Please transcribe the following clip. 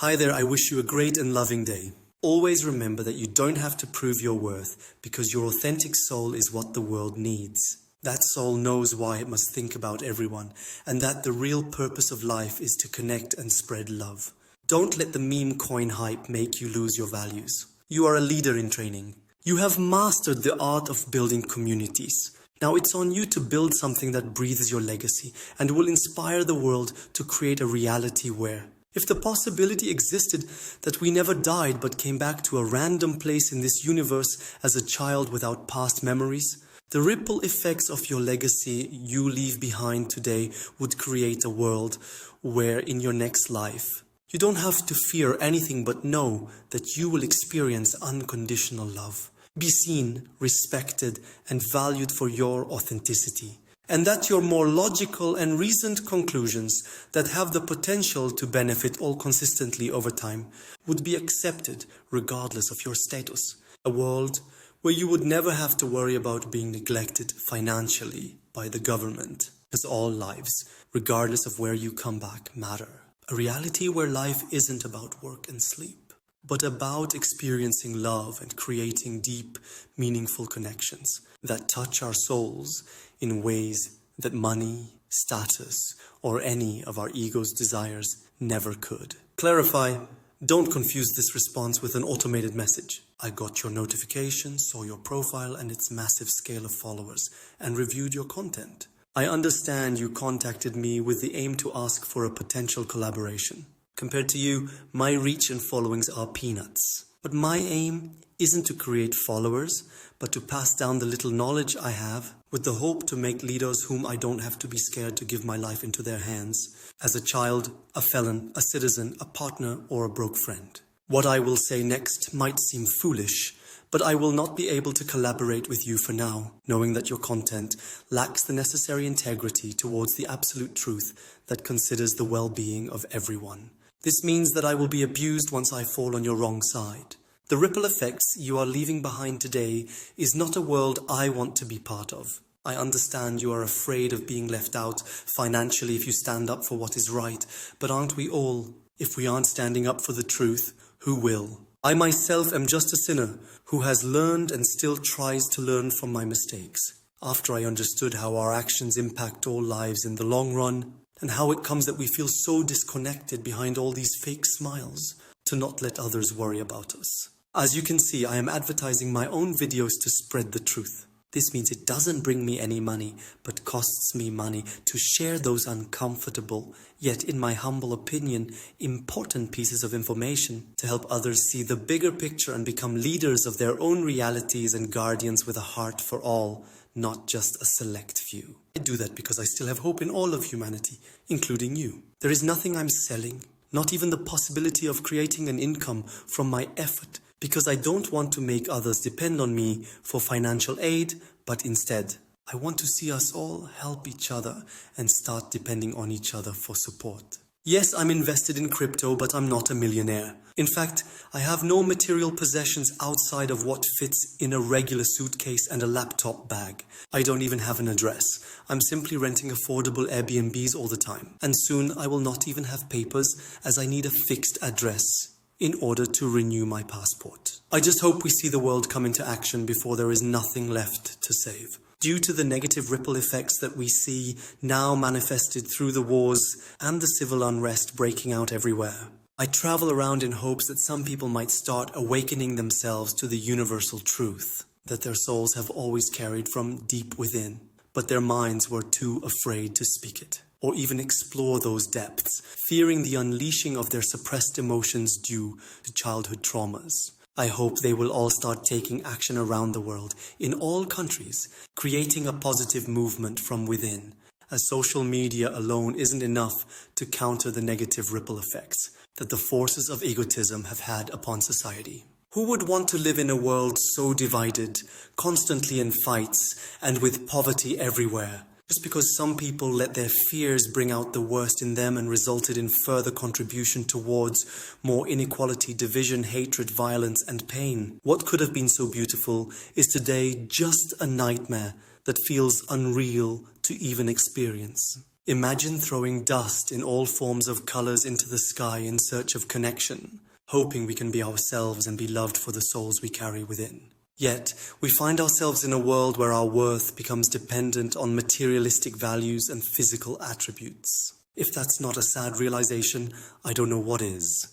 Hi there, I wish you a great and loving day. Always remember that you don't have to prove your worth because your authentic soul is what the world needs. That soul knows why it must think about everyone and that the real purpose of life is to connect and spread love. Don't let the meme coin hype make you lose your values. You are a leader in training. You have mastered the art of building communities. Now it's on you to build something that breathes your legacy and will inspire the world to create a reality where, if the possibility existed that we never died but came back to a random place in this universe as a child without past memories, the ripple effects of your legacy you leave behind today would create a world where in your next life, you don't have to fear anything but know that you will experience unconditional love. Be seen, respected, and valued for your authenticity. And that your more logical and reasoned conclusions that have the potential to benefit all consistently over time would be accepted regardless of your status. A world where you would never have to worry about being neglected financially by the government, as all lives, regardless of where you come back, matter. A reality where life isn't about work and sleep, but about experiencing love and creating deep, meaningful connections that touch our souls in ways that money, status, or any of our ego's desires never could. Clarify, don't confuse this response with an automated message. I got your notification, saw your profile and its massive scale of followers, and reviewed your content. I understand you contacted me with the aim to ask for a potential collaboration. Compared to you, my reach and followings are peanuts. But my aim isn't to create followers, but to pass down the little knowledge I have with the hope to make leaders whom I don't have to be scared to give my life into their hands. As a child, a felon, a citizen, a partner, or a broke friend. What I will say next might seem foolish, but I will not be able to collaborate with you for now, knowing that your content lacks the necessary integrity towards the absolute truth that considers the well-being of everyone. This means that I will be abused once I fall on your wrong side. The ripple effects you are leaving behind today is not a world I want to be part of. I understand you are afraid of being left out financially if you stand up for what is right, but aren't we all? If we aren't standing up for the truth, who will? I myself am just a sinner who has learned and still tries to learn from my mistakes. After I understood how our actions impact all lives in the long run, and how it comes that we feel so disconnected behind all these fake smiles to not let others worry about us. As you can see, I am advertising my own videos to spread the truth. This means it doesn't bring me any money, but costs me money to share those uncomfortable, yet in my humble opinion, important pieces of information to help others see the bigger picture and become leaders of their own realities and guardians with a heart for all, not just a select few. I do that because I still have hope in all of humanity, including you. There is nothing I'm selling, not even the possibility of creating an income from my effort, because I don't want to make others depend on me for financial aid, but instead, I want to see us all help each other and start depending on each other for support. Yes, I'm invested in crypto, but I'm not a millionaire. In fact, I have no material possessions outside of what fits in a regular suitcase and a laptop bag. I don't even have an address. I'm simply renting affordable Airbnbs all the time. And soon I will not even have papers as I need a fixed address in order to renew my passport. I just hope we see the world come into action before there is nothing left to save. Due to the negative ripple effects that we see now manifested through the wars and the civil unrest breaking out everywhere, I travel around in hopes that some people might start awakening themselves to the universal truth that their souls have always carried from deep within, but their minds were too afraid to speak it, or even explore those depths, fearing the unleashing of their suppressed emotions due to childhood traumas. I hope they will all start taking action around the world, in all countries, creating a positive movement from within, as social media alone isn't enough to counter the negative ripple effects that the forces of egotism have had upon society. Who would want to live in a world so divided, constantly in fights, and with poverty everywhere? Just because some people let their fears bring out the worst in them and resulted in further contribution towards more inequality, division, hatred, violence, and pain. What could have been so beautiful is today just a nightmare that feels unreal to even experience. Imagine throwing dust in all forms of colors into the sky in search of connection, hoping we can be ourselves and be loved for the souls we carry within. Yet, we find ourselves in a world where our worth becomes dependent on materialistic values and physical attributes. If that's not a sad realization, I don't know what is.